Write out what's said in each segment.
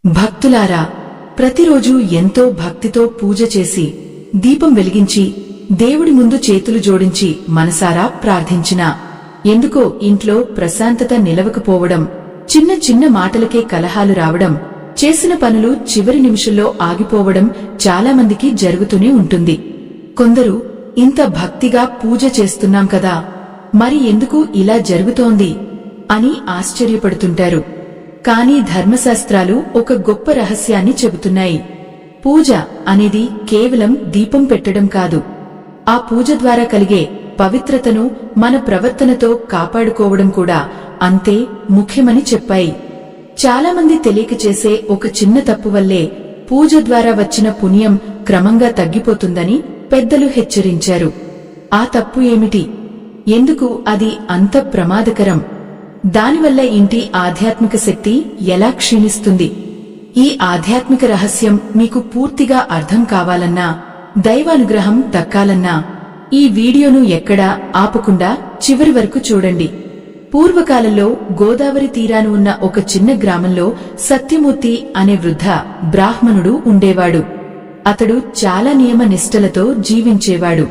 భక్తులారా, ప్రతిరోజూ ఎంతో భక్తితో పూజ చేసి దీపం వెలిగించి దేవుడి ముందు చేతులు జోడించి మనసారా ప్రార్థించినా ఎందుకో ఇంట్లో ప్రశాంతత నిలవకపోవడం, చిన్న చిన్న మాటలకే కలహాలు రావడం, చేసిన పనులు చివరి నిమిషంలో ఆగిపోవడం చాలామందికి జరుగుతూనే ఉంటుంది. కొందరు ఇంత భక్తిగా పూజ చేస్తున్నాం కదా, మరి ఎందుకు ఇలా జరుగుతోంది అని ఆశ్చర్యపడుతుంటారు. కానీ ధర్మశాస్త్రాలు ఒక గొప్ప రహస్యాన్ని చెబుతున్నాయి. పూజ అనేది కేవలం దీపం పెట్టడం కాదు, ఆ పూజ ద్వారా కలిగే పవిత్రతను మన ప్రవర్తనతో కాపాడుకోవడం కూడా అంతే ముఖ్యమని చెప్పాయి. చాలామంది తెలియక చేసే ఒక చిన్న తప్పు వల్లే పూజ ద్వారా వచ్చిన పుణ్యం క్రమంగా తగ్గిపోతుందని పెద్దలు హెచ్చరించారు. ఆ తప్పు ఏమిటి? ఎందుకు అది అంత ప్రమాదకరం? దానివల్ల ఇంటి ఆధ్యాత్మిక శక్తి ఎలా క్షీణిస్తుంది? ఈ ఆధ్యాత్మిక రహస్యం మీకు పూర్తిగా అర్థం కావాలన్నా, దైవానుగ్రహం దక్కాలన్నా ఈ వీడియోను ఎక్కడా ఆపకుండా చివరి వరకు చూడండి. పూర్వకాలంలో గోదావరి తీరాన ఉన్న ఒక చిన్న గ్రామంలో సత్యమూర్తి అనే వృద్ధ బ్రాహ్మణుడు ఉండేవాడు. అతడు చాలా నియమ నిష్టలతో జీవించేవాడు.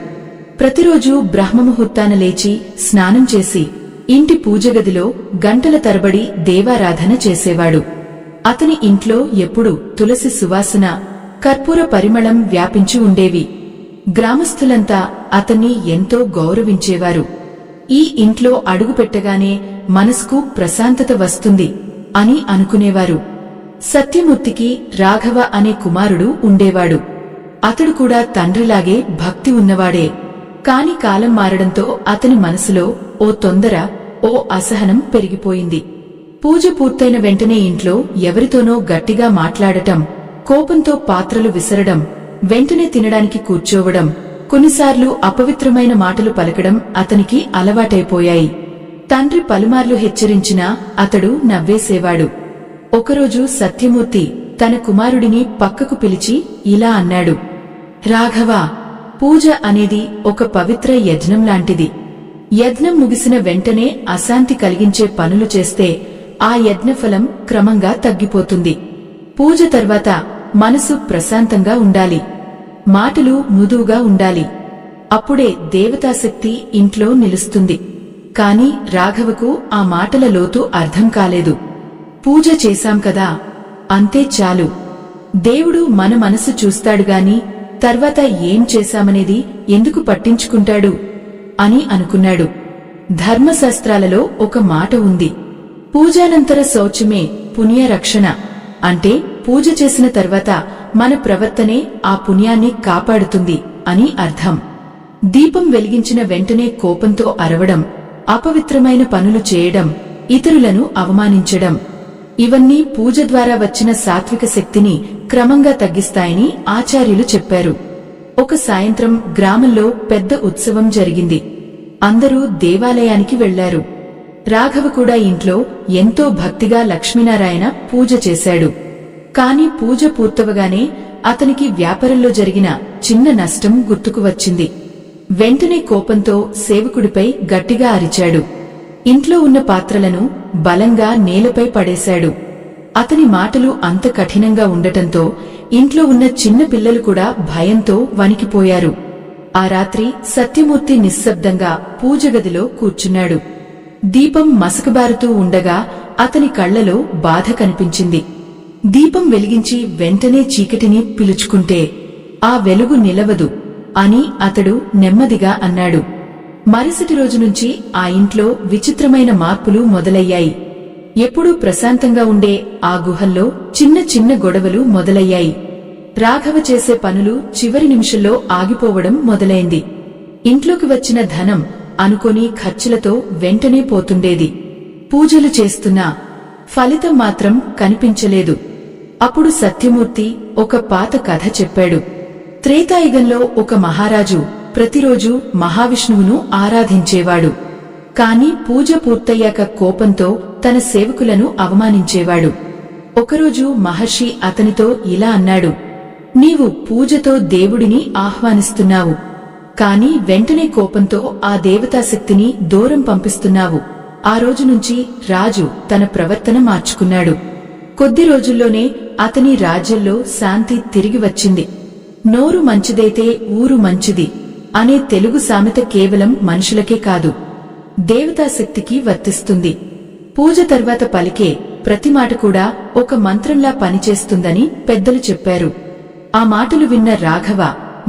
ప్రతిరోజూ బ్రహ్మముహూర్తాన లేచి స్నానం చేసి ఇంటి పూజగదిలో గంటల తరబడి దేవారాధన చేసేవాడు. అతని ఇంట్లో ఎప్పుడూ తులసి సువాసన, కర్పూర పరిమళం వ్యాపించి ఉండేవి. గ్రామస్థులంతా అతన్ని ఎంతో గౌరవించేవారు. ఈ ఇంట్లో అడుగుపెట్టగానే మనసుకు ప్రశాంతత వస్తుంది అని అనుకునేవారు. సత్యమూర్తికి రాఘవ అనే కుమారుడు ఉండేవాడు. అతడు కూడా తండ్రిలాగే భక్తి ఉన్నవాడే. కాని కాలం మారడంతో అతని మనసులో ఓ తొందర, ఓ అసహనం పెరిగిపోయింది. పూజ పూర్తయిన వెంటనే ఇంట్లో ఎవరితోనో గట్టిగా మాట్లాడటం, కోపంతో పాత్రలు విసరడం, వెంటనే తినడానికి కూర్చోవడం, కొన్నిసార్లు అపవిత్రమైన మాటలు పలకడం అతనికి అలవాటైపోయాయి. తండ్రి పలుమార్లు హెచ్చరించినా అతడు నవ్వేసేవాడు. ఒకరోజు సత్యమూర్తి తన కుమారుడిని పక్కకు పిలిచి ఇలా అన్నాడు: రాఘవా, పూజ అనేది ఒక పవిత్ర యజ్ఞం లాంటిది. యజ్ఞం ముగిసిన వెంటనే అశాంతి కలిగించే పనులు చేస్తే ఆ యజ్ఞఫలం క్రమంగా తగ్గిపోతుంది. పూజ తర్వాత మనసు ప్రశాంతంగా ఉండాలి, మాటలు మృదువుగా ఉండాలి. అప్పుడే దేవతాశక్తి ఇంట్లో నిలుస్తుంది. కాని రాఘవకు ఆ మాటల లోతు అర్థం కాలేదు. పూజ చేశాం కదా, అంతే చాలు. దేవుడు మన మనసు చూస్తాడుగాని తర్వాత ఏం చేశామనేది ఎందుకు పట్టించుకుంటాడు అని అనుకున్నాడు. ధర్మశాస్త్రాలలో ఒక మాట ఉంది: పూజానంతర శౌచమే పుణ్యరక్షణ. అంటే పూజ చేసిన తర్వాత మన ప్రవర్తనే ఆ పుణ్యాన్ని కాపాడుతుంది అని అర్థం. దీపం వెలిగించిన వెంటనే కోపంతో అరవడం, అపవిత్రమైన పనులు చేయడం, ఇతరులను అవమానించడం, ఇవన్నీ పూజ ద్వారా వచ్చిన సాత్విక శక్తిని క్రమంగా తగ్గిస్తాయని ఆచార్యులు చెప్పారు. ఒక సాయంత్రం గ్రామంలో పెద్ద ఉత్సవం జరిగింది. అందరూ దేవాలయానికి వెళ్లారు. రాఘవ కూడా ఇంట్లో ఎంతో భక్తిగా లక్ష్మీనారాయణ పూజ చేశాడు. కాని పూజ పూర్తవగానే అతనికి వ్యాపారంలో జరిగిన చిన్న నష్టం గుర్తుకు వచ్చింది. వెంటనే కోపంతో సేవకుడిపై గట్టిగా అరిచాడు. ఇంట్లో ఉన్న పాత్రలను బలంగా నేలపై పడేశాడు. అతని మాటలు అంత కఠినంగా ఉండటంతో ఇంట్లో ఉన్న చిన్న పిల్లలు కూడా భయంతో వణికిపోయారు. ఆ రాత్రి సత్యమూర్తి నిశ్శబ్దంగా పూజగదిలో కూర్చున్నాడు. దీపం మసకబారుతూ ఉండగా అతని కళ్లలో బాధ కనిపించింది. దీపం వెలిగించి వెంటనే చీకటిని పిలుచుకుంటే ఆ వెలుగు నిలవదు అని అతడు నెమ్మదిగా అన్నాడు. మరుసటి రోజు నుంచి ఆ ఇంట్లో విచిత్రమైన మార్పులు మొదలయ్యాయి. ఎప్పుడూ ప్రశాంతంగా ఉండే ఆ గుహల్లో చిన్న చిన్న గొడవలు మొదలయ్యాయి. రాఘవ చేసే పనులు చివరి నిమిషంలో ఆగిపోవడం మొదలైంది. ఇంట్లోకి వచ్చిన ధనం అనుకోని ఖర్చులతో వెంటనే పోతుండేది. పూజలు చేస్తున్నా ఫలితం మాత్రం కనిపించలేదు. అప్పుడు సత్యమూర్తి ఒక పాత కథ చెప్పాడు. త్రేతాయుగంలో ఒక మహారాజు ప్రతిరోజూ మహావిష్ణువును ఆరాధించేవాడు. కాని పూజ పూర్తయ్యాక కోపంతో తన సేవకులను అవమానించేవాడు. ఒకరోజు మహర్షి అతనితో ఇలా అన్నాడు: నీవు పూజతో దేవుడిని ఆహ్వానిస్తున్నావు, కాని వెంటనే కోపంతో ఆ దేవతాశక్తిని దూరం పంపిస్తున్నావు. ఆ రోజు నుంచి రాజు తన ప్రవర్తన మార్చుకున్నాడు. కొద్ది రోజుల్లోనే అతని రాజ్యంలో శాంతి తిరిగి వచ్చింది. నోరు మంచిదైతే ఊరు మంచిది అనే తెలుగు సామెత కేవలం మనుషులకే కాదు, దేవతాశక్తికి వర్తిస్తుంది. పూజ తర్వాత పలికే ప్రతి మాట కూడా ఒక మంత్రంలా పనిచేస్తుందని పెద్దలు చెప్పారు. ఆ మాటలు విన్న రాఘవ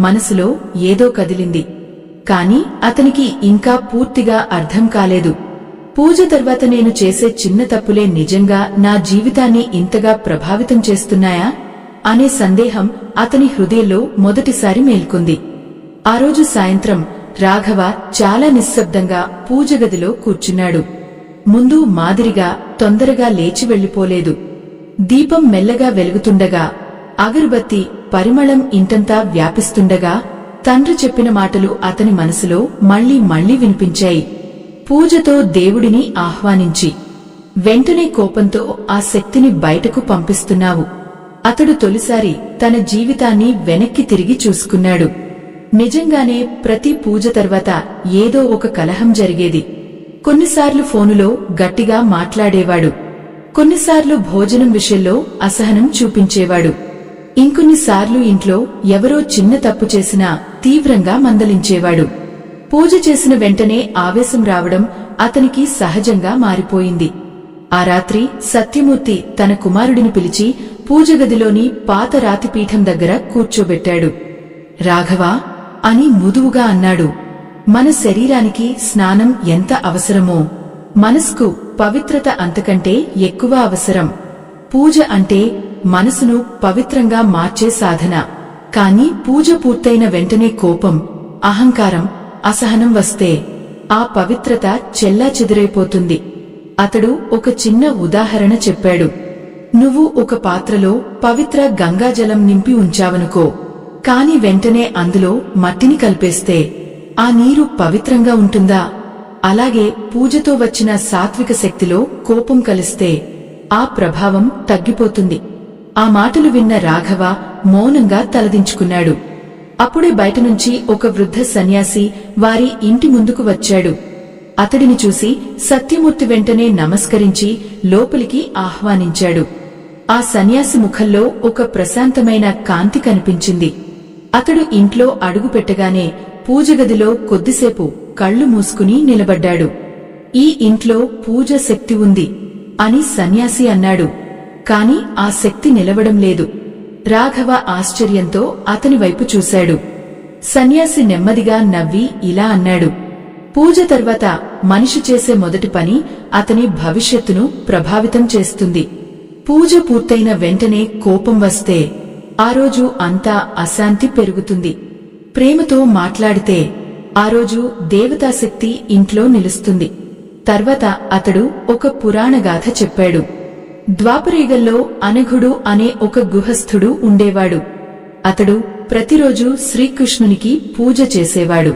మనసులో ఏదో కదిలింది. కాని అతనికి ఇంకా పూర్తిగా అర్థం కాలేదు. పూజ తర్వాత నేను చేసే చిన్న తప్పులే నిజంగా నా జీవితాన్ని ఇంతగా ప్రభావితం చేస్తున్నాయా అనే సందేహం అతని హృదయంలో మొదటిసారి మేల్కొంది. ఆ రోజు సాయంత్రం రాఘవ చాలా నిశ్శబ్దంగా పూజగదిలో కూర్చున్నాడు. ముందు మాదిరిగా తొందరగా లేచి వెళ్లిపోలేదు. దీపం మెల్లగా వెలుగుతుండగా, అగరుబత్తి పరిమళం ఇంటంతా వ్యాపిస్తుండగా తండ్రి చెప్పిన మాటలు అతని మనసులో మళ్లీ మళ్లీ వినిపించాయి. పూజతో దేవుడిని ఆహ్వానించి వెంటనే కోపంతో ఆ శక్తిని బయటకు పంపిస్తున్నావు. అతడు తొలిసారి తన జీవితాన్ని వెనక్కి తిరిగి చూసుకున్నాడు. నిజంగానే ప్రతి పూజ తర్వాత ఏదో ఒక కలహం జరిగేది. కొన్నిసార్లు ఫోనులో గట్టిగా మాట్లాడేవాడు, కొన్నిసార్లు భోజనం విషయంలో అసహనం చూపించేవాడు, ఇంకొన్నిసార్లు ఇంట్లో ఎవరో చిన్న తప్పు చేసినా తీవ్రంగా మందలించేవాడు. పూజ చేసిన వెంటనే ఆవేశం రావడం అతనికి సహజంగా మారిపోయింది. ఆ రాత్రి సత్యమూర్తి తన కుమారుడిని పిలిచి పూజగదిలోని పాత రాతిపీఠం దగ్గర కూర్చోబెట్టాడు. రాఘవా అని మృదువుగా అన్నాడు, మన శరీరానికి స్నానం ఎంత అవసరమో మనసుకు పవిత్రత అంతకంటే ఎక్కువ అవసరం. పూజ అంటే మనసును పవిత్రంగా మార్చే సాధన. కాని పూజ పూర్తయిన వెంటనే కోపం, అహంకారం, అసహనం వస్తే ఆ పవిత్రత చెల్లాచెదురైపోతుంది. అతడు ఒక చిన్న ఉదాహరణ చెప్పాడు. నువ్వు ఒక పాత్రలో పవిత్ర గంగాజలం నింపి ఉంచావనుకో, కాని వెంటనే అందులో మట్టిని కలిపేస్తే ఆ నీరు పవిత్రంగా ఉంటుందా? అలాగే పూజతో వచ్చిన సాత్విక శక్తిలో కోపం కలిస్తే ఆ ప్రభావం తగ్గిపోతుంది. ఆ మాటలు విన్న రాఘవ మౌనంగా తలదించుకున్నాడు. అప్పుడే బయటనుంచి ఒక వృద్ధ సన్యాసి వారి ఇంటి ముందుకు వచ్చాడు. అతడిని చూసి సత్యమూర్తి వెంటనే నమస్కరించి లోపలికి ఆహ్వానించాడు. ఆ సన్యాసి ముఖంలో ఒక ప్రశాంతమైన కాంతి కనిపించింది. అతడు ఇంట్లో అడుగుపెట్టగానే పూజగదిలో కొద్దిసేపు కళ్లు మూసుకుని నిలబడ్డాడు. ఈ ఇంట్లో పూజ శక్తి ఉంది అని సన్యాసి అన్నాడు. కాని ఆ శక్తి నిలవడం లేదు. రాఘవ ఆశ్చర్యంతో అతని వైపు చూశాడు. సన్యాసి నెమ్మదిగా నవ్వి ఇలా అన్నాడు, పూజ తర్వాత మనిషి చేసే మొదటి పని అతని భవిష్యత్తును ప్రభావితం చేస్తుంది. పూజ పూర్తయిన వెంటనే కోపం వస్తే ఆ రోజు అంతా అశాంతి పెరుగుతుంది. ప్రేమతో మాట్లాడితే ఆ రోజు దేవతాశక్తి ఇంట్లో నిలుస్తుంది. తర్వాత అతడు ఒక పురాణగాథ చెప్పాడు. ద్వాపరయుగంలో అనఘుడు అనే ఒక గుహస్థుడు ఉండేవాడు. అతడు ప్రతిరోజు శ్రీకృష్ణునికి పూజ చేసేవాడు.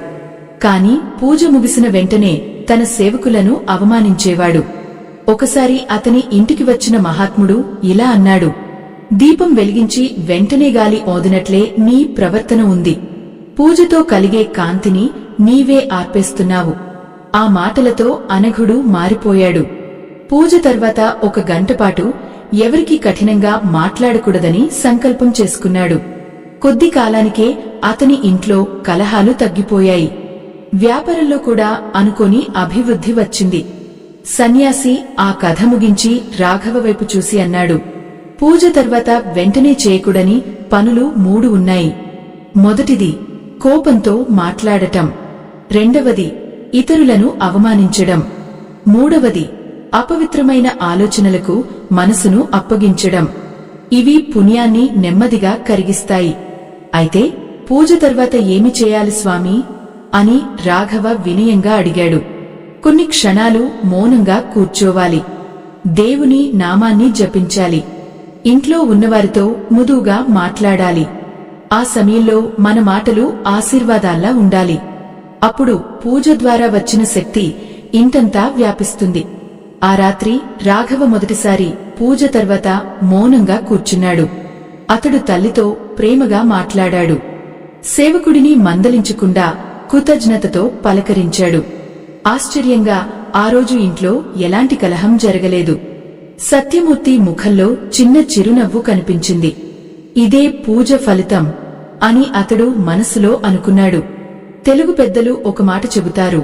కాని పూజ ముగిసిన వెంటనే తన సేవకులను అవమానించేవాడు. ఒకసారి అతని ఇంటికి వచ్చిన మహాత్ముడు ఇలా అన్నాడు, దీపం వెలిగించి వెంటనే గాలి ఓదినట్లే నీ ప్రవర్తన ఉంది. పూజతో కలిగే కాంతిని నీవే ఆర్పేస్తున్నావు. ఆ మాటలతో అనఘుడు మారిపోయాడు. పూజ తర్వాత ఒక గంటపాటు ఎవరికీ కఠినంగా మాట్లాడకూడదని సంకల్పం చేసుకున్నాడు. కొద్ది కాలానికే అతని ఇంట్లో కలహాలు తగ్గిపోయాయి. వ్యాపారంలో కూడా అనుకోని అభివృద్ధి వచ్చింది. సన్యాసి ఆ కథ ముగించి రాఘవ వైపు చూసి అన్నాడు, పూజ తర్వాత వెంటనే చేయకూడని పనులు 3 ఉన్నాయి. మొదటిది కోపంతో మాట్లాడటం, రెండవది ఇతరులను అవమానించడం, మూడవది అపవిత్రమైన ఆలోచనలకు మనసును అప్పగించడం. ఇవి పుణ్యాన్ని నెమ్మదిగా కరిగిస్తాయి. అయితే పూజ తర్వాత ఏమి చేయాలి స్వామీ అని రాఘవ వినయంగా అడిగాడు. కొన్ని క్షణాలు మౌనంగా కూర్చోవాలి. దేవుని నామాన్ని జపించాలి. ఇంట్లో ఉన్నవారితో మృదువుగా మాట్లాడాలి. ఆ సమయంలో మన మాటలు ఆశీర్వాదాల్లా ఉండాలి. అప్పుడు పూజ ద్వారా వచ్చిన శక్తి ఇంటంతా వ్యాపిస్తుంది. ఆ రాత్రి రాఘవ మొదటిసారి పూజ తర్వాత మౌనంగా కూర్చున్నాడు. అతడు తల్లితో ప్రేమగా మాట్లాడాడు. సేవకుడిని మందలించకుండా కృతజ్ఞతతో పలకరించాడు. ఆశ్చర్యంగా ఆ రోజు ఇంట్లో ఎలాంటి కలహం జరగలేదు. సత్యమూర్తి ముఖంలో చిన్న చిరునవ్వు కనిపించింది. ఇదే పూజ ఫలితం అని అతడు మనసులో అనుకున్నాడు. తెలుగు పెద్దలు ఒక మాట చెబుతారు,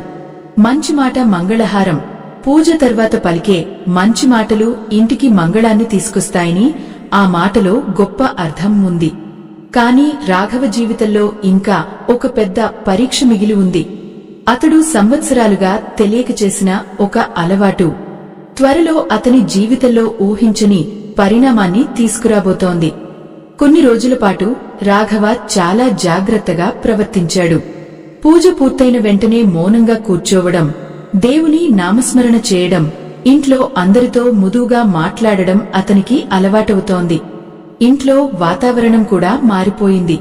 మంచి మాట మంగళహారం. పూజ తర్వాత పలికే మంచి మాటలు ఇంటికి మంగళాన్ని తీసుకొస్తాయని ఆ మాటలో గొప్ప అర్థం ఉంది. కాని రాఘవ జీవితంలో ఇంకా ఒక పెద్ద పరీక్ష మిగిలి ఉంది. అతడు సంవత్సరాలుగా తెలియక చేసిన ఒక అలవాటు త్వరలో అతని జీవితంలో ఊహించని పరిణామాన్ని తీసుకురాబోతోంది. కొన్ని రోజుల పాటు రాఘవ చాలా జాగ్రత్తగా ప్రవర్తించాడు. పూజ పూర్తయిన వెంటనే మౌనంగా కూర్చోవడం, దేవుని నామస్మరణ చేయడం, ఇంట్లో అందరితో మృదువుగా మాట్లాడడం అతనికి అలవాటవుతోంది. ఇంట్లో వాతావరణం కూడా మారిపోయింది.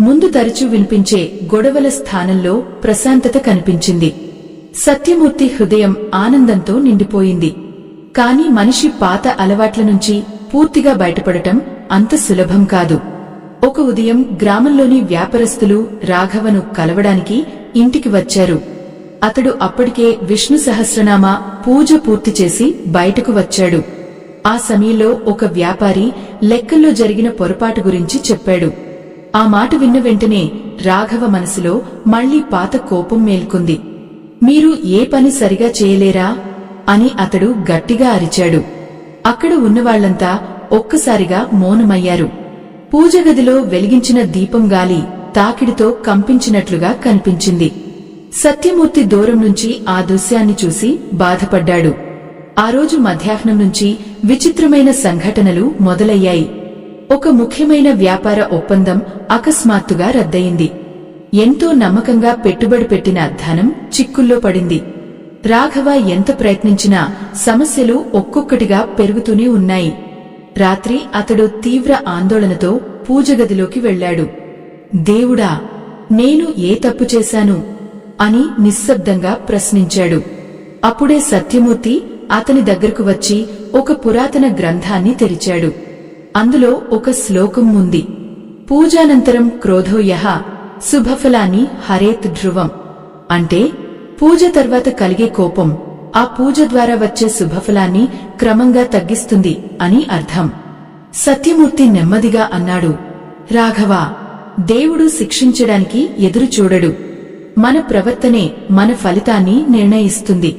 ముందు తరచూ వినిపించే గొడవల స్థానంలో ప్రశాంతత కనిపించింది. సత్యమూర్తి హృదయం ఆనందంతో నిండిపోయింది. కాని మనిషి పాత అలవాట్ల నుంచి పూర్తిగా బయటపడటం అంత సులభం కాదు. ఒక ఉదయం గ్రామంలోని వ్యాపారస్తులు రాఘవను కలవడానికి ఇంటికి వచ్చారు. అతడు అప్పటికే విష్ణు సహస్రనామ పూజ పూర్తి చేసి బయటకు వచ్చాడు. ఆ సమయంలో ఒక వ్యాపారి లెక్కల్లో జరిగిన పొరపాటు గురించి చెప్పాడు. ఆ మాట విన్న వెంటనే రాఘవ మనసులో మళ్లీ పాత కోపం మేల్కొంది. మీరు ఏ పని సరిగా చేయలేరా అని అతడు గట్టిగా అరిచాడు. అక్కడ ఉన్నవాళ్లంతా ఒక్కసారిగా మౌనమయ్యారు. పూజగదిలో వెలిగించిన దీపం గాలి తాకిడితో కంపించినట్లుగా కనిపించింది. సత్యమూర్తి దూరం నుంచి ఆ దృశ్యాన్ని చూసి బాధపడ్డాడు. ఆ రోజు మధ్యాహ్నం నుంచి విచిత్రమైన సంఘటనలు మొదలయ్యాయి. ఒక ముఖ్యమైన వ్యాపార ఒప్పందం అకస్మాత్తుగా రద్దయింది. ఎంతో నమ్మకంగా పెట్టుబడి పెట్టిన ధనం చిక్కుల్లో పడింది. రాఘవ ఎంత ప్రయత్నించినా సమస్యలు ఒక్కొక్కటిగా పెరుగుతూనే ఉన్నాయి. రాత్రి అతడు తీవ్ర ఆందోళనతో పూజగదిలోకి వెళ్లాడు. దేవుడా, నేను ఏ తప్పు చేశాను అని నిశ్శబ్దంగా ప్రశ్నించాడు. అప్పుడే సత్యమూర్తి అతని దగ్గరకు వచ్చి ఒక పురాతన గ్రంథాన్ని తెరిచాడు. అందులో ఒక శ్లోకం ఉంది. పూజానంతరం క్రోధో యః శుభఫలాన్ని హరేత్ ధ్రువం. అంటే పూజ తర్వాత కలిగే కోపం ఆ పూజ ద్వారా వచ్చే శుభఫలాన్ని క్రమంగా తగ్గిస్తుంది అని అర్థం. సత్యమూర్తి నెమ్మదిగా అన్నాడు, రాఘవ, దేవుడు శిక్షించడానికి ఎదురుచూడడు. మన ప్రవర్తనే మన ఫలితాన్ని నిర్ణయిస్తుంది.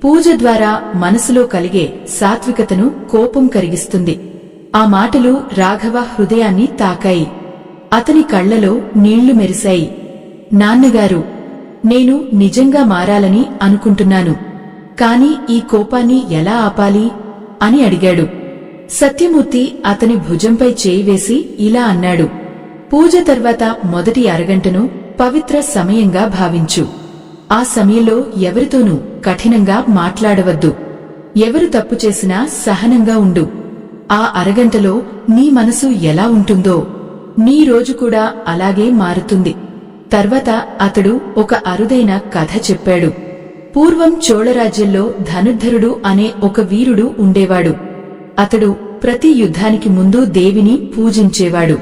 పూజ ద్వారా మనసులో కలిగే సాత్వికతను కోపం కరిగిస్తుంది. ఆ మాటలు రాఘవ హృదయాన్ని తాకాయి. అతని కళ్లలో నీళ్లు మెరిశాయి. నాన్నగారు, నేను నిజంగా మారాలని అనుకుంటున్నాను. కాని ఈ కోపాన్ని ఎలా ఆపాలి అని అడిగాడు. సత్యమూర్తి అతని భుజంపై చేయి వేసి ఇలా అన్నాడు, పూజ తర్వాత మొదటి అరగంటను పవిత్ర సమయంగా భావించు. ఆ సమయంలో ఎవరితోనూ కఠినంగా మాట్లాడవద్దు. ఎవరు తప్పు చేసినా సహనంగా ఉండు. ఆ అరగంటలో నీ మనసు ఎలా ఉంటుందో నీ రోజు కూడా అలాగే మారుతుంది. తర్వాత అతడు ఒక అరుదైన కథ చెప్పాడు. పూర్వం చోళరాజ్యంలో ధనుర్ధరుడు అనే ఒక వీరుడు ఉండేవాడు. అతడు ప్రతి యుద్ధానికి ముందు దేవిని పూజించేవాడు.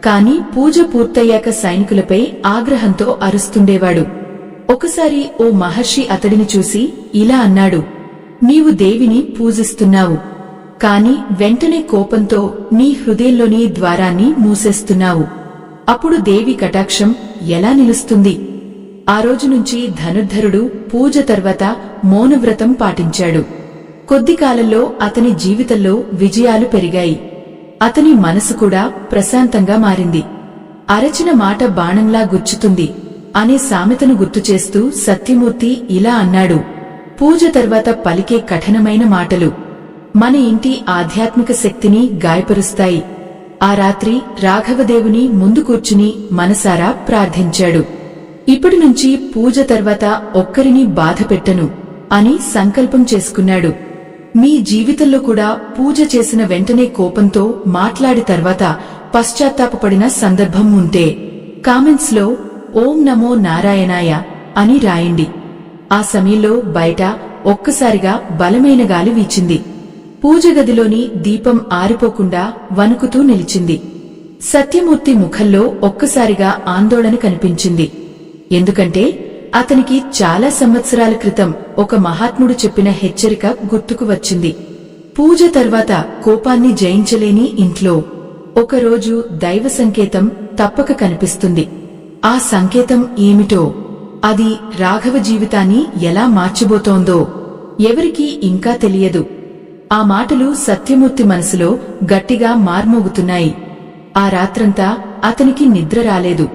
కాని పూజ పూర్తయ్యాక సైనికులపై ఆగ్రహంతో అరుస్తుండేవాడు. ఒకసారి ఓ మహర్షి అతడిని చూసి ఇలా అన్నాడు, నీవు దేవిని పూజిస్తున్నావు, కాని వెంటనే కోపంతో నీ హృదయంలోని ద్వారాన్ని మూసేస్తున్నావు. అప్పుడు దేవి కటాక్షం ఎలా నిలుస్తుంది? ఆ రోజు నుంచి ధనుర్ధరుడు పూజ తర్వాత మౌనవ్రతం పాటించాడు. కొద్ది కాలంలో అతని జీవితంలో విజయాలు పెరిగాయి. అతని మనసు కూడా ప్రశాంతంగా మారింది. అరచిన మాట బాణంలా గుచ్చుతుంది అనే సామెతను గుర్తుచేస్తూ సత్యమూర్తి ఇలా అన్నాడు, పూజ తర్వాత పలికే కఠినమైన మాటలు మన ఇంటి ఆధ్యాత్మిక శక్తిని గాయపరుస్తాయి. ఆ రాత్రి రాఘవదేవుని ముందు కూర్చుని మనసారా ప్రార్థించాడు. ఇప్పటి నుంచి పూజ తర్వాత ఒక్కరిని బాధ పెట్టను అని సంకల్పం చేసుకున్నాడు. మీ జీవితంలో కూడా పూజ చేసిన వెంటనే కోపంతో మాట్లాడి తర్వాత పశ్చాత్తాపపడిన సందర్భం ఉంటే కామెంట్స్ లో ఓం నమో నారాయణాయ అని రాయండి. ఆ సమయంలో బయట ఒక్కసారిగా బలమైన గాలి వీచింది. పూజగదిలోని దీపం ఆరిపోకుండా వణుకుతూ నిలిచింది. సత్యమూర్తి ముఖంలో ఒక్కసారిగా ఆందోళన కనిపించింది. ఎందుకంటే అతనికి చాలా సంవత్సరాల క్రితం ఒక మహాత్ముడు చెప్పిన హెచ్చరిక గుర్తుకు వచ్చింది. పూజ తర్వాత కోపాన్ని జయించలేని ఇంట్లో ఒకరోజు దైవ సంకేతం తప్పక కనిపిస్తుంది. ఆ సంకేతం ఏమిటో, అది రాఘవ జీవితాన్ని ఎలా మార్చబోతోందో ఎవరికీ ఇంకా తెలియదు. ఆ మాటలు సత్యమూర్తి మనసులో గట్టిగా మార్మోగుతున్నాయి. ఆ రాత్రంతా అతనికి నిద్ర రాలేదు.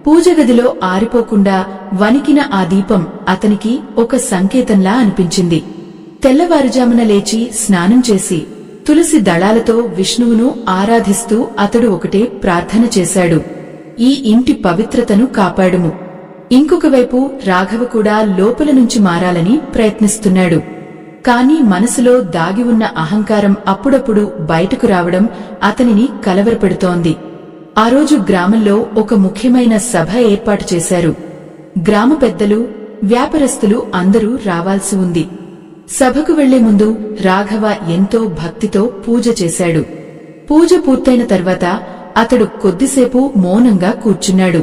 పూజగదిలో ఆరిపోకుండా వణికిన ఆ దీపం అతనికి ఒక సంకేతంలా అనిపించింది. తెల్లవారుజామున లేచి స్నానం చేసి తులసి దళాలతో విష్ణువును ఆరాధిస్తూ అతడు ఒకటే ప్రార్థన చేశాడు, ఈ ఇంటి పవిత్రతను కాపాడుము. ఇంకొక వైపు రాఘవ కూడా లోపల నుంచి మారాలని ప్రయత్నిస్తున్నాడు. కాని మనసులో దాగి ఉన్న అహంకారం అప్పుడప్పుడు బయటకు రావడం అతనిని కలవరపెడుతోంది. ఆ రోజు గ్రామంలో ఒక ముఖ్యమైన సభ ఏర్పాటు చేశారు. గ్రామ పెద్దలు, వ్యాపారస్తులు అందరూ రావాల్సి ఉంది. సభకు వెళ్లే ముందు రాఘవ ఎంతో భక్తితో పూజ చేశాడు. పూజ పూర్తయిన తర్వాత అతడు కొద్దిసేపు మౌనంగా కూర్చున్నాడు.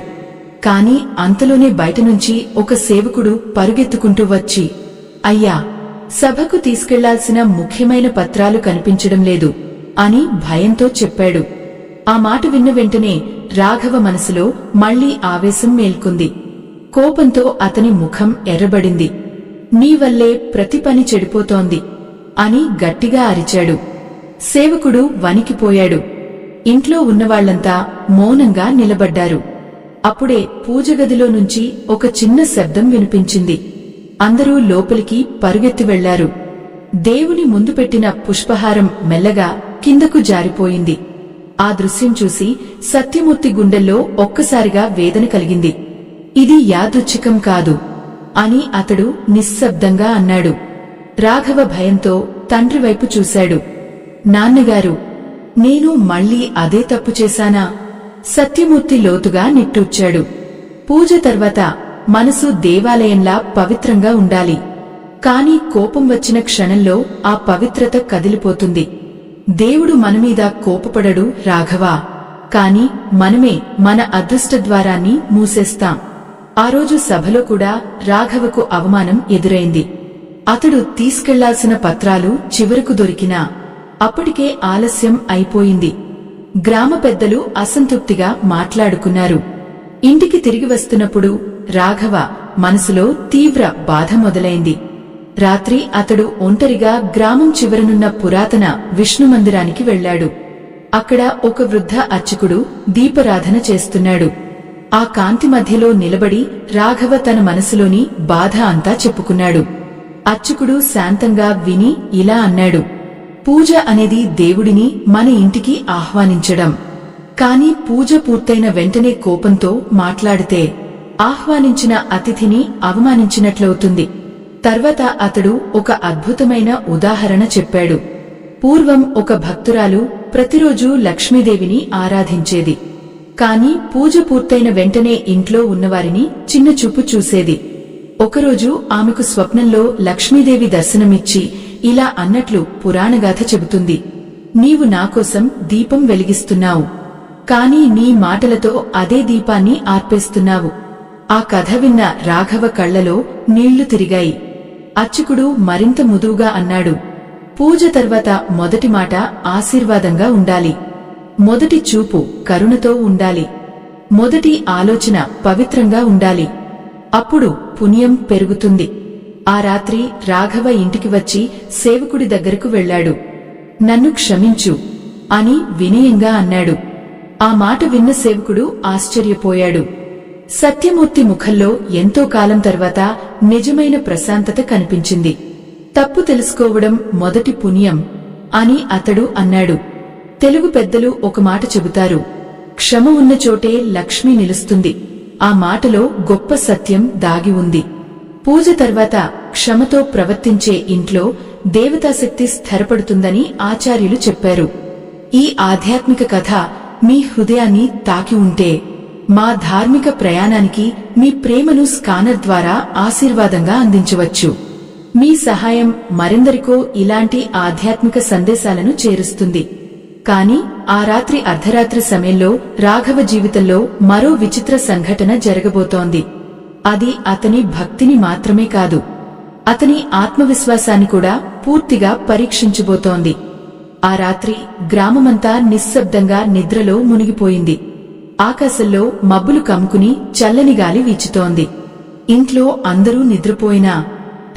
కాని అంతలోనే బయటనుంచి ఒక సేవకుడు పరుగెత్తుకుంటూ వచ్చి, అయ్యా, సభకు తీసుకెళ్లాల్సిన ముఖ్యమైన పత్రాలు కనిపించడం లేదు అని భయంతో చెప్పాడు. ఆ మాట విన్న వెంటనే రాఘవ మనసులో మళ్లీ ఆవేశం మేల్కొంది. కోపంతో అతని ముఖం ఎర్రబడింది. నీ వల్లే ప్రతి పని చెడిపోతోంది అని గట్టిగా అరిచాడు. సేవకుడు వణికిపోయాడు. ఇంట్లో ఉన్నవాళ్లంతా మౌనంగా నిలబడ్డారు. అప్పుడే పూజగదిలో నుంచి ఒక చిన్న శబ్దం వినిపించింది. అందరూ లోపలికి పరుగెత్తి వెళ్లారు. దేవుని ముందు పెట్టిన పుష్పహారం మెల్లగా కిందకు జారిపోయింది. ఆ దృశ్యం చూసి సత్యమూర్తి గుండెల్లో ఒక్కసారిగా వేదన కలిగింది. ఇది యాదృచ్ఛికం కాదు అని అతడు నిశ్శబ్దంగా అన్నాడు. రాఘవ భయంతో తండ్రి వైపు చూశాడు. నాన్నగారు, నేను మళ్లీ అదే తప్పు చేశానా? సత్యమూర్తి లోతుగా నిట్టూర్చాడు. పూజ తర్వాత మనసు దేవాలయంలా పవిత్రంగా ఉండాలి. కాని కోపం వచ్చిన క్షణంలో ఆ పవిత్రత కదిలిపోతుంది. దేవుడు మనమీద కోపపడడు రాఘవా, కాని మనమే మన అదృష్టద్వారాన్ని మూసేస్తాం. ఆ రోజు సభలో కూడా రాఘవకు అవమానం ఎదురైంది. అతడు తీసుకెళ్లాల్సిన పత్రాలు చివరకు దొరికినా అప్పటికే ఆలస్యం అయిపోయింది. గ్రామ పెద్దలు అసంతృప్తిగా మాట్లాడుకున్నారు. ఇంటికి తిరిగి వస్తున్నప్పుడు రాఘవ మనసులో తీవ్ర బాధ మొదలైంది. రాత్రి అతడు ఒంటరిగా గ్రామం చివరనున్న పురాతన విష్ణు మందిరానికి వెళ్లాడు. అక్కడ ఒక వృద్ధ అర్చకుడు దీపారాధన చేస్తున్నాడు. ఆ కాంతి మధ్యలో నిలబడి రాఘవ తన మనసులోని బాధ అంతా చెప్పుకున్నాడు. అర్చకుడు శాంతంగా విని ఇలా అన్నాడు, పూజ అనేది దేవుడిని మన ఇంటికి ఆహ్వానించడం. కాని పూజ పూర్తయిన వెంటనే కోపంతో మాట్లాడితే ఆహ్వానించిన అతిథిని అవమానించినట్లవుతుంది. తర్వాత అతడు ఒక అద్భుతమైన ఉదాహరణ చెప్పాడు. పూర్వం ఒక భక్తురాలు ప్రతిరోజూ లక్ష్మీదేవిని ఆరాధించేది. కాని పూజ పూర్తయిన వెంటనే ఇంట్లో ఉన్నవారిని చిన్నచూపు చూసేది. ఒకరోజు ఆమెకు స్వప్నంలో లక్ష్మీదేవి దర్శనమిచ్చి ఇలా అన్నట్లు పురాణగాథ చెబుతుంది, నీవు నాకోసం దీపం వెలిగిస్తున్నావు, కాని నీ మాటలతో అదే దీపాన్ని ఆర్పేస్తున్నావు. ఆ కథ విన్న రాఘవ కళ్లలో నీళ్లు తిరిగాయి. అర్చకుడు మరింత ముదువుగా అన్నాడు, పూజ తర్వాత మొదటి మాట ఆశీర్వాదంగా ఉండాలి. మొదటి చూపు కరుణతో ఉండాలి. మొదటి ఆలోచన పవిత్రంగా ఉండాలి. అప్పుడు పుణ్యం పెరుగుతుంది. ఆ రాత్రి రాఘవ ఇంటికి వచ్చి సేవకుడి దగ్గరకు వెళ్లాడు. నన్ను క్షమించు అని వినయంగా అన్నాడు. ఆ మాట విన్న సేవకుడు ఆశ్చర్యపోయాడు. సత్యమూర్తి ముఖంలో ఎంతో కాలం తర్వాత నిజమైన ప్రశాంతత కనిపించింది. తప్పు తెలుసుకోవడం మొదటి పుణ్యం అని అతడు అన్నాడు. తెలుగు పెద్దలు ఒక మాట చెబుతారు, క్షమ ఉన్న చోటే లక్ష్మి నిలుస్తుంది. ఆ మాటలో గొప్ప సత్యం దాగి ఉంది. పూజ తర్వాత క్షమతో ప్రవర్తించే ఇంట్లో దేవతాశక్తి స్థిరపడుతుందని ఆచార్యులు చెప్పారు. ఈ ఆధ్యాత్మిక కథ మీ హృదయాన్ని తాకి ఉంటే మా ధార్మిక ప్రయాణానికి మీ ప్రేమను స్కానర్ ద్వారా ఆశీర్వాదంగా అందించవచ్చు. మీ సహాయం మరెందరికో ఇలాంటి ఆధ్యాత్మిక సందేశాలను చేరుస్తుంది. కాని ఆ రాత్రి అర్ధరాత్రి సమయంలో రాఘవ జీవితంలో మరో విచిత్ర సంఘటన జరగబోతోంది. అది అతని భక్తిని మాత్రమే కాదు, అతని ఆత్మవిశ్వాసాన్ని కూడా పూర్తిగా పరీక్షించబోతోంది. ఆ రాత్రి గ్రామమంతా నిశ్శబ్దంగా నిద్రలో మునిగిపోయింది. ఆకాశంలో మబ్బులు కమ్ముకుని చల్లని గాలి వీచుతోంది. ఇంట్లో అందరూ నిద్రపోయినా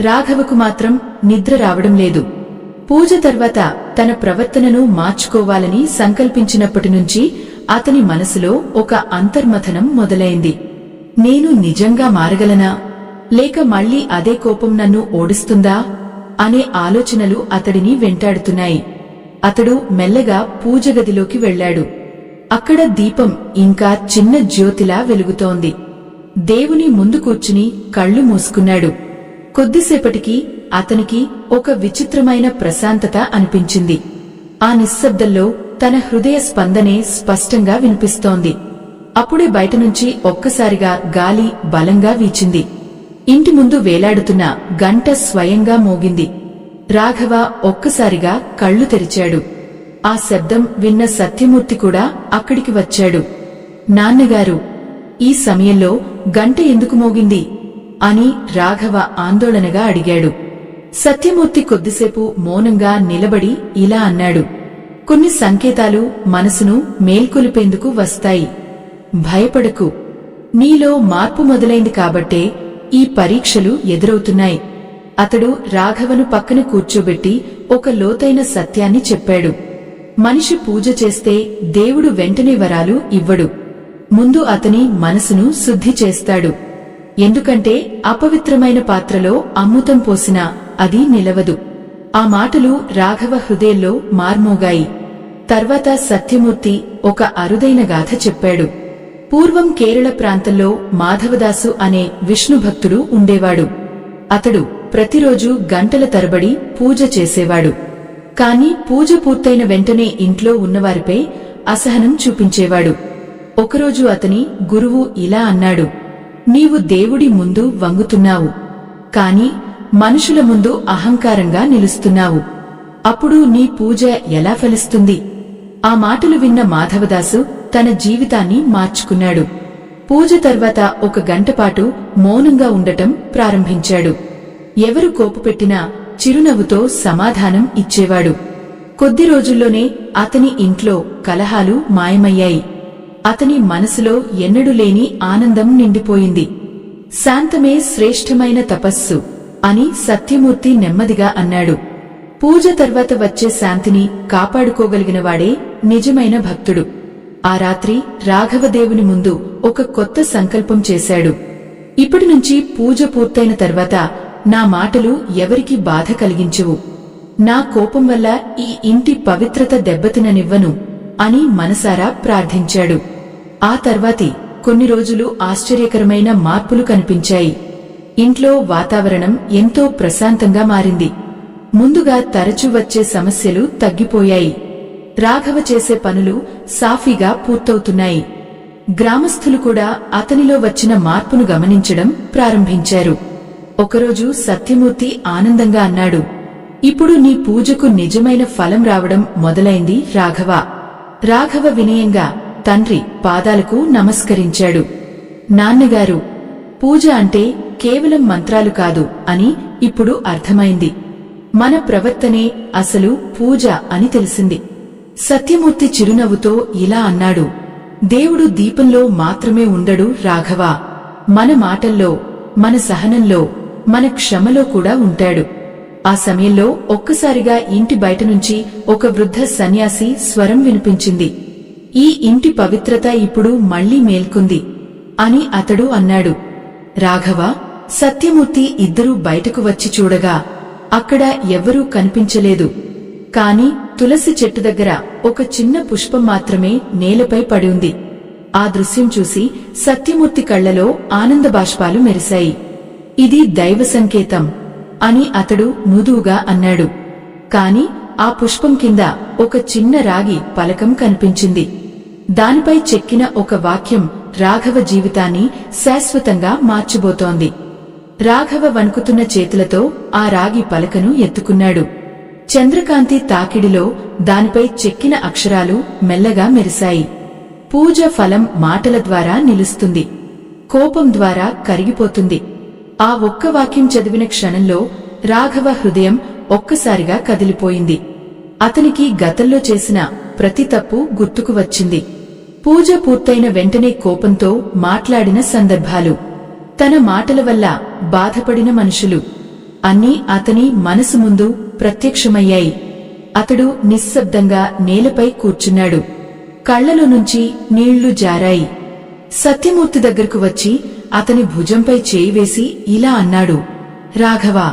రాఘవకు మాత్రం నిద్ర రావడం లేదు. పూజ తర్వాత తన ప్రవర్తనను మార్చుకోవాలని సంకల్పించినప్పటినుంచి అతని మనసులో ఒక అంతర్మథనం మొదలైంది. నేను నిజంగా మారగలనా, లేక మళ్లీ అదే కోపం నన్ను ఓడిస్తుందా అనే ఆలోచనలు అతడిని వెంటాడుతున్నాయి. అతడు మెల్లగా పూజగదిలోకి వెళ్లాడు. అక్కడ దీపం ఇంకా చిన్న జ్యోతిలా వెలుగుతోంది. దేవుని ముందు కూర్చుని కళ్ళు మూసుకున్నాడు. కొద్దిసేపటికి అతనికి ఒక విచిత్రమైన ప్రశాంతత అనిపించింది. ఆ నిశ్శబ్దంలో తన హృదయ స్పందనే స్పష్టంగా వినిపిస్తోంది. అప్పుడే బయటనుంచి ఒక్కసారిగా గాలి బలంగా వీచింది. ఇంటి ముందు వేలాడుతున్న గంట స్వయంగా మోగింది. రాఘవ ఒక్కసారిగా కళ్ళు తెరిచాడు. ఆ శబ్దం విన్న సత్యమూర్తి కూడా అక్కడికి వచ్చాడు. నాన్నగారు, ఈ సమయంలో గంట ఎందుకు మోగింది అని రాఘవ ఆందోళనగా అడిగాడు. సత్యమూర్తి కొద్దిసేపు మౌనంగా నిలబడి ఇలా అన్నాడు. కొన్ని సంకేతాలు మనసును మేల్కొలిపేందుకు వస్తాయి. భయపడకు. నీలో మార్పు మొదలైంది కాబట్టే ఈ పరీక్షలు ఎదురవుతున్నాయి. అతడు రాఘవను పక్కన కూర్చోబెట్టి ఒక లోతైన సత్యాన్ని చెప్పాడు. మనిషి పూజ చేస్తే దేవుడు వెంటనే వరాలు ఇవ్వడు. ముందు అతని మనసును శుద్ధి చేస్తాడు. ఎందుకంటే అపవిత్రమైన పాత్రలో అమృతం పోసినా అది నిలవదు. ఆ మాటలు రాఘవ హృదయంలో మార్మోగాయి. తర్వాత సత్యమూర్తి ఒక అరుదైన గాథ చెప్పాడు. పూర్వం కేరళ ప్రాంతంలో మాధవదాసు అనే విష్ణు భక్తుడు ఉండేవాడు. అతడు ప్రతిరోజు గంటల తరబడి పూజ చేసేవాడు. కాని పూజ పూర్తయిన వెంటనే ఇంట్లో ఉన్నవారిపై అసహనం చూపించేవాడు. ఒకరోజు అతని గురువు ఇలా అన్నాడు. నీవు దేవుడి ముందు వంగుతున్నావు, కాని మనుషుల ముందు అహంకారంగా నిలుస్తున్నావు. అప్పుడు నీ పూజ ఎలా ఫలిస్తుంది? ఆ మాటలు విన్న మాధవదాసు తన జీవితాన్ని మార్చుకున్నాడు. పూజ తర్వాత ఒక గంటపాటు మౌనంగా ఉండటం ప్రారంభించాడు. ఎవరు కోపపెట్టినా చిరునవ్వుతో సమాధానం ఇచ్చేవాడు. కొద్ది రోజుల్లోనే అతని ఇంట్లో కలహాలు మాయమయ్యాయి. అతని మనసులో ఎన్నడూ లేని ఆనందం నిండిపోయింది. శాంతమే శ్రేష్టమైన తపస్సు అని సత్యమూర్తి నెమ్మదిగా అన్నాడు. పూజ తర్వాత వచ్చే శాంతిని కాపాడుకోగలిగినవాడే నిజమైన భక్తుడు. ఆ రాత్రి రాఘవదేవుని ముందు ఒక కొత్త సంకల్పం చేశాడు. ఇప్పటినుంచి పూజ పూర్తయిన తర్వాత నా మాటలు ఎవరికి బాధ కలిగించవు. నా కోపం వల్ల ఈ ఇంటి పవిత్రత దెబ్బతిననివ్వను అని మనసారా ప్రార్థించాడు. ఆ తర్వాతి కొన్ని రోజులు ఆశ్చర్యకరమైన మార్పులు కనిపించాయి. ఇంట్లో వాతావరణం ఎంతో ప్రశాంతంగా మారింది. ముందుగా తరచూ వచ్చే సమస్యలు తగ్గిపోయాయి. రాఘవ చేసే పనులు సాఫీగా పూర్తవుతున్నాయి. గ్రామస్థులు కూడా అతనిలో వచ్చిన మార్పును గమనించడం ప్రారంభించారు. ఒకరోజు సత్యమూర్తి ఆనందంగా అన్నాడు. ఇప్పుడు నీ పూజకు నిజమైన ఫలం రావడం మొదలైంది రాఘవ. రాఘవ వినయంగా తండ్రి పాదాలకు నమస్కరించాడు. నాన్నగారు, పూజ అంటే కేవలం మంత్రాలు కాదు అని ఇప్పుడు అర్థమైంది. మన ప్రవర్తనే అసలు పూజ అని తెలిసింది. సత్యమూర్తి చిరునవ్వుతో ఇలా అన్నాడు. దేవుడు దీపంలో మాత్రమే ఉండడు రాఘవ. మన మాటల్లో, మన సహనంలో, మన క్షమలో కూడా ఉంటాడు. ఆ సమయంలో ఒక్కసారిగా ఇంటి బయటనుంచి ఒక వృద్ధ సన్యాసి స్వరం వినిపించింది. ఈ ఇంటి పవిత్రత ఇప్పుడు మళ్లీ మేల్కొంది అని అతడు అన్నాడు. రాఘవ, సత్యమూర్తి ఇద్దరూ బయటకు వచ్చి చూడగా అక్కడ ఎవ్వరూ కనిపించలేదు. కాని తులసి చెట్టు దగ్గర ఒక చిన్న పుష్పం మాత్రమే నేలపై పడి ఉంది. ఆ దృశ్యం చూసి సత్యమూర్తి కళ్లలో ఆనంద బాష్పాలు మెరిశాయి. ఇది దైవ సంకేతం అని అతడు మృదువుగా అన్నాడు. కాని ఆ పుష్పం కింద ఒక చిన్న రాగి పలకం కనిపించింది. దానిపై చెక్కిన ఒక వాక్యం రాఘవ జీవితాన్ని శాశ్వతంగా మార్చబోతోంది. రాఘవ వణుకుతున్న చేతులతో ఆ రాగి పలకను ఎత్తుకున్నాడు. చంద్రకాంతి తాకిడిలో దానిపై చెక్కిన అక్షరాలు మెల్లగా మెరిశాయి. పూజ ఫలం మాటల ద్వారా నిలుస్తుంది, కోపం ద్వారా కరిగిపోతుంది. ఆ ఒక్క వాక్యం చదివిన క్షణంలో రాఘవ హృదయం ఒక్కసారిగా కదిలిపోయింది. అతనికి గతంలో చేసిన ప్రతి తప్పు గుర్తుకు వచ్చింది. పూజ పూర్తయిన వెంటనే కోపంతో మాట్లాడిన సందర్భాలు, తన మాటల వల్ల బాధపడిన మనుషులు అన్నీ అతని మనసు ముందు ప్రత్యక్షమయ్యాయి. అతడు నిశ్శబ్దంగా నేలపై కూర్చున్నాడు. కళ్లలో నుంచి నీళ్లు జారాయి. సత్యమూర్తి దగ్గరకు వచ్చి అతని భుజంపై చేయి వేసి ఇలా అన్నాడు, రాఘవా,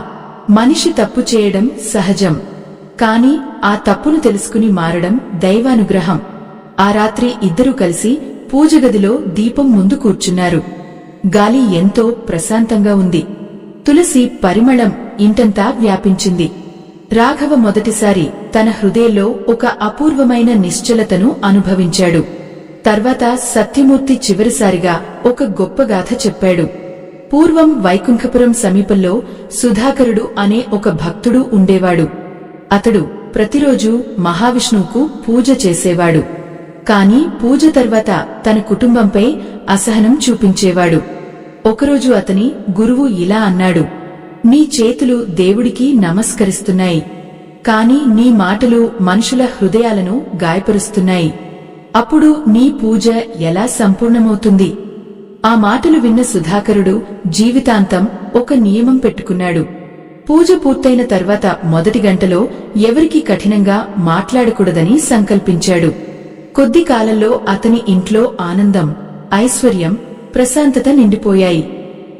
మనిషి తప్పు చేయడం సహజం. కాని ఆ తప్పును తెలుసుకుని మారడం దైవానుగ్రహం. ఆ రాత్రి ఇద్దరూ కలిసి పూజగదిలో దీపం ముందు కూర్చున్నారు. గాలి ఎంతో ప్రశాంతంగా ఉంది. తులసి పరిమళం ఇంటంతా వ్యాపించింది. రాఘవ మొదటిసారి తన హృదయంలో ఒక అపూర్వమైన నిశ్చలతను అనుభవించాడు. తర్వాత సత్యమూర్తి చివరిసారిగా ఒక గొప్ప గాథ చెప్పాడు. పూర్వం వైకుంఠపురం సమీపంలో సుధాకరుడు అనే ఒక భక్తుడు ఉండేవాడు. అతడు ప్రతిరోజూ మహావిష్ణువుకు పూజ చేసేవాడు. కాని పూజ తర్వాత తన కుటుంబంపై అసహనం చూపించేవాడు. ఒకరోజు అతని గురువు ఇలా అన్నాడు, నీ చేతులు దేవుడికి నమస్కరిస్తున్నాయి, కాని నీ మాటలు మనుషుల హృదయాలను గాయపరుస్తున్నాయి. అప్పుడు నీ పూజ ఎలా సంపూర్ణమవుతుంది? ఆ మాటలు విన్న సుధాకరుడు జీవితాంతం ఒక నియమం పెట్టుకున్నాడు. పూజ పూర్తయిన తర్వాత మొదటి గంటలో ఎవరికీ కఠినంగా మాట్లాడకూడదని సంకల్పించాడు. కొద్ది కాలంలో అతని ఇంట్లో ఆనందం, ఐశ్వర్యం, ప్రశాంతత నిండిపోయాయి.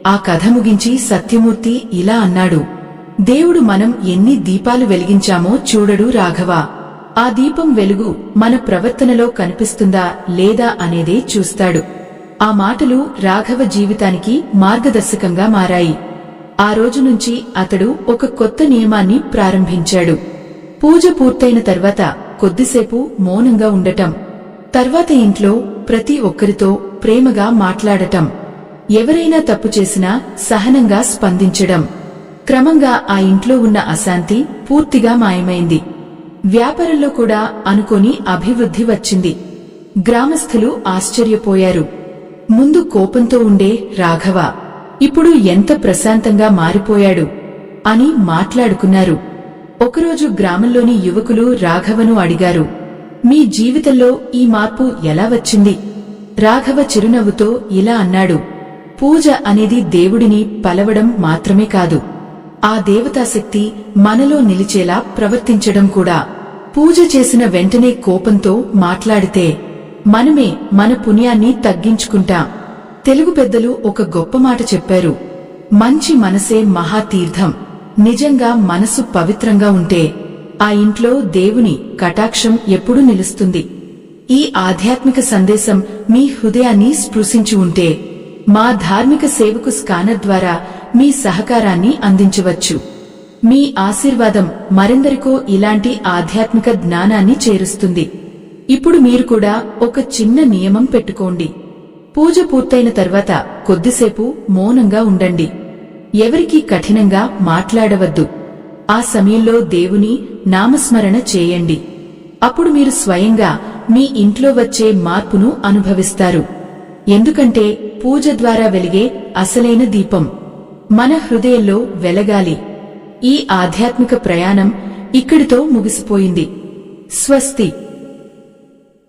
ఆ కథ ముగించి సత్యమూర్తి ఇలా అన్నాడు, దేవుడు మనం ఎన్ని దీపాలు వెలిగించామో చూడడు రాఘవా. ఆ దీపం వెలుగు మన ప్రవర్తనలో కనిపిస్తుందా లేదా అనేదే చూస్తాడు. ఆ మాటలు రాఘవ జీవితానికి మార్గదర్శకంగా మారాయి. ఆ రోజు నుంచి అతడు ఒక కొత్త నియమాన్ని ప్రారంభించాడు. పూజ పూర్తయిన తర్వాత కొద్దిసేపు మౌనంగా ఉండటం, తర్వాత ఇంట్లో ప్రతి ఒక్కరితో ప్రేమగా మాట్లాడటం, ఎవరైనా తప్పు చేసినా సహనంగా స్పందించడం. క్రమంగా ఆ ఇంట్లో ఉన్న అశాంతి పూర్తిగా మాయమైంది. వ్యాపారంలో కూడా అనుకోని అభివృద్ధి వచ్చింది. గ్రామస్థులు ఆశ్చర్యపోయారు. ముందు కోపంతో ఉండే రాఘవ ఇప్పుడు ఎంత ప్రశాంతంగా మారిపోయాడు అని మాట్లాడుకున్నారు. ఒకరోజు గ్రామంలోని యువకులు రాఘవను అడిగారు, మీ జీవితంలో ఈ మార్పు ఎలా వచ్చింది? రాఘవ చిరునవ్వుతో ఇలా అన్నాడు, పూజ అనేది దేవుడిని పలవడం మాత్రమే కాదు, ఆ దేవతాశక్తి మనలో నిలిచేలా ప్రవర్తించడం కూడా. పూజ చేసిన వెంటనే కోపంతో మాట్లాడితే మనమే మన పుణ్యాన్ని తగ్గించుకుంటాం. తెలుగు పెద్దలు ఒక గొప్ప మాట చెప్పారు, మంచి మనసే మహాతీర్థం. నిజంగా మనసు పవిత్రంగా ఉంటే ఆ ఇంట్లో దేవుని కటాక్షం ఎప్పుడూ నిలుస్తుంది. ఈ ఆధ్యాత్మిక సందేశం మీ హృదయాన్ని స్పృశించి ఉంటే మా ధార్మిక సేవకు స్కానర్ ద్వారా మీ సహకారాన్ని అందించవచ్చు. మీ ఆశీర్వాదం మరెందరికో ఇలాంటి ఆధ్యాత్మిక జ్ఞానాన్ని చేరుస్తుంది. ఇప్పుడు మీరు కూడా ఒక చిన్న నియమం పెట్టుకోండి. పూజ పూర్తయిన తర్వాత కొద్దిసేపు మౌనంగా ఉండండి. ఎవరికీ కఠినంగా మాట్లాడవద్దు. ఆ సమయంలో దేవుని నామస్మరణ చేయండి. అప్పుడు మీరు స్వయంగా మీ ఇంట్లో వచ్చే మార్పును అనుభవిస్తారు. ఎందుకంటే పూజ ద్వారా వెలిగే అసలైన దీపం మన హృదయంలో వెలగాలి. ఈ ఆధ్యాత్మిక ప్రయాణం ఇక్కడితో ముగిసిపోయింది. స్వస్తి.